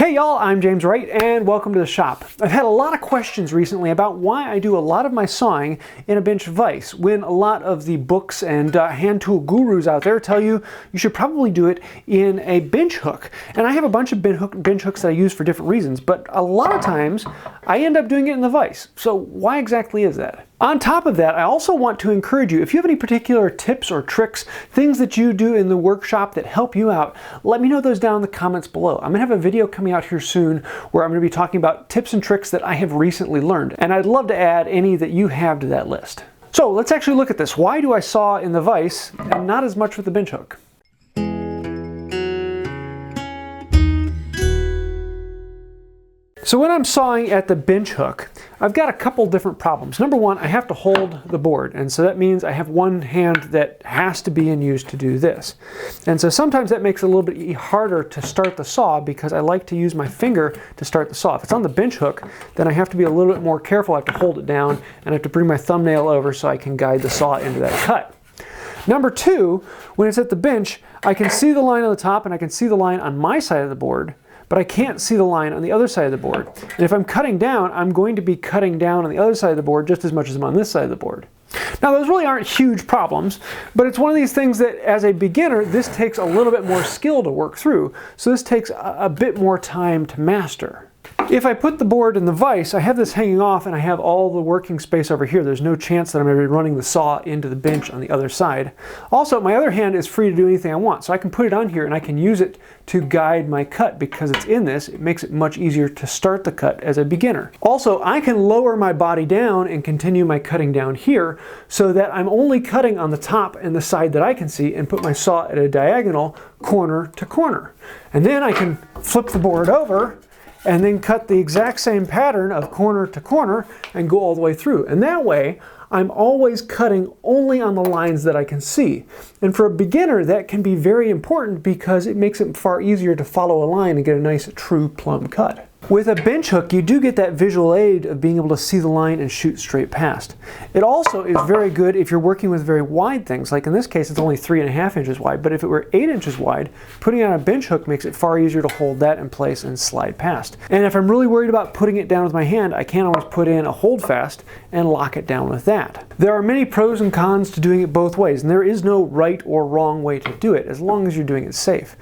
Hey y'all, I'm James Wright and welcome to the shop. I've had a lot of questions recently about why I do a lot of my sawing in a bench vise when a lot of the books and hand tool gurus out there tell you you should probably do it in a bench hook. And I have a bunch of bench hooks that I use for different reasons, but a lot of times I end up doing it in the vise. So why exactly is that? On top of that, I also want to encourage you, if you have any particular tips or tricks, things that you do in the workshop that help you out, let me know those down in the comments below. I'm going to have a video coming out here soon where I'm going to be talking about tips and tricks that I have recently learned, and I'd love to add any that you have to that list. So let's actually look at this. Why do I saw in the vise and not as much with the bench hook? So when I'm sawing at the bench hook, I've got a couple different problems. Number one, I have to hold the board, and so that means I have one hand that has to be in use to do this. And so sometimes that makes it a little bit harder to start the saw because I like to use my finger to start the saw. If it's on the bench hook, then I have to be a little bit more careful. I have to hold it down and I have to bring my thumbnail over so I can guide the saw into that cut. Number two, when it's at the bench, I can see the line on the top and I can see the line on my side of the board, but I can't see the line on the other side of the board. And if I'm cutting down, I'm going to be cutting down on the other side of the board just as much as I'm on this side of the board. Now those really aren't huge problems, but it's one of these things that as a beginner, this takes a little bit more skill to work through. So this takes a bit more time to master. If I put the board in the vise, I have this hanging off and I have all the working space over here. There's no chance that I'm going to be running the saw into the bench on the other side. Also, my other hand is free to do anything I want, so I can put it on here and I can use it to guide my cut. Because it's in this, it makes it much easier to start the cut as a beginner. Also, I can lower my body down and continue my cutting down here so that I'm only cutting on the top and the side that I can see and put my saw at a diagonal corner to corner. And then I can flip the board over and then cut the exact same pattern of corner to corner and go all the way through. And that way, I'm always cutting only on the lines that I can see. And for a beginner, that can be very important because it makes it far easier to follow a line and get a nice true plumb cut. With a bench hook, you do get that visual aid of being able to see the line and shoot straight past. It also is very good if you're working with very wide things. Like in this case, it's only 3.5 inches wide, but if it were 8 inches wide, putting it on a bench hook makes it far easier to hold that in place and slide past. And if I'm really worried about putting it down with my hand, I can always put in a hold fast and lock it down with that. There are many pros and cons to doing it both ways, and there is no right or wrong way to do it, as long as you're doing it safe.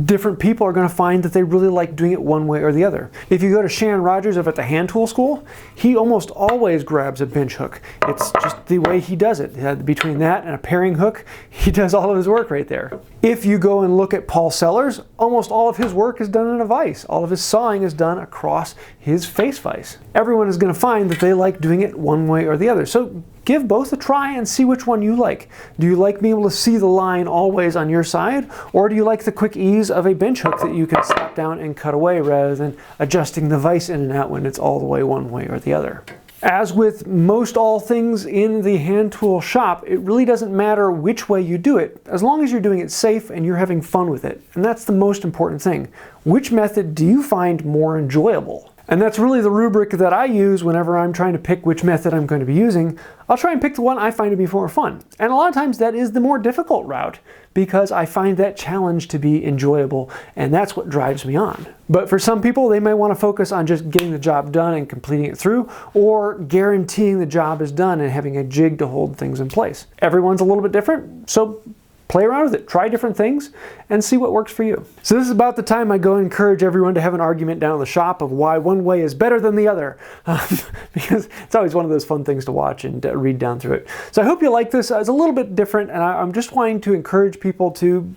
Different people are going to find that they really like doing it one way or the other. If you go to Shannon Rogers up at the hand tool school, he almost always grabs a bench hook. It's just the way he does it. Between that and a paring hook, he does all of his work right there. If you go and look at Paul Sellers, almost all of his work is done in a vise. All of his sawing is done across his face vise. Everyone is going to find that they like doing it one way or the other. So give both a try and see which one you like. Do you like being able to see the line always on your side? Or do you like the quick ease of a bench hook that you can slap down and cut away rather than adjusting the vise in and out when it's all the way one way or the other? As with most all things in the hand tool shop, it really doesn't matter which way you do it, as long as you're doing it safe and you're having fun with it. And that's the most important thing. Which method do you find more enjoyable? And that's really the rubric that I use whenever I'm trying to pick which method I'm going to be using. I'll try and pick the one I find to be more fun. And a lot of times that is the more difficult route because I find that challenge to be enjoyable, and that's what drives me on. But for some people, they may want to focus on just getting the job done and completing it through, or guaranteeing the job is done and having a jig to hold things in place. Everyone's a little bit different, so play around with it, try different things, and see what works for you. So this is about the time I go and encourage everyone to have an argument down in the shop of why one way is better than the other, because it's always one of those fun things to watch and read down through it. So I hope you like this. It's a little bit different, and I'm just wanting to encourage people to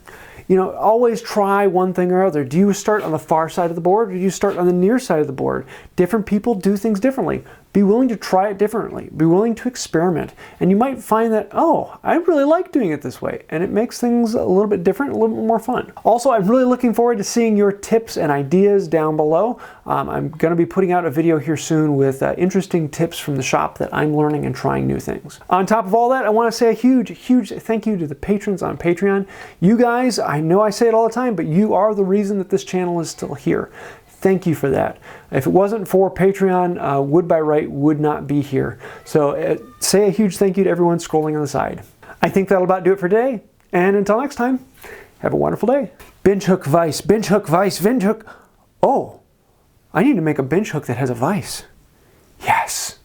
always try one thing or other. Do you start on the far side of the board, or do you start on the near side of the board? Different people do things differently. Be willing to try it differently. Be willing to experiment. And you might find that, oh, I really like doing it this way. And it makes things a little bit different, a little bit more fun. Also, I'm really looking forward to seeing your tips and ideas down below. I'm going to be putting out a video here soon with interesting tips from the shop that I'm learning and trying new things. On top of all that, I want to say a huge, huge thank you to the patrons on Patreon. You guys, I know I say it all the time, but you are the reason that this channel is still here. Thank you for that. If it wasn't for Patreon, Wood by Wright would not be here. So say a huge thank you to everyone scrolling on the side. I think that'll about do it for today. And until next time, have a wonderful day. Bench hook vise, bench hook vise, bench hook. Oh, I need to make a bench hook that has a vise. Yes.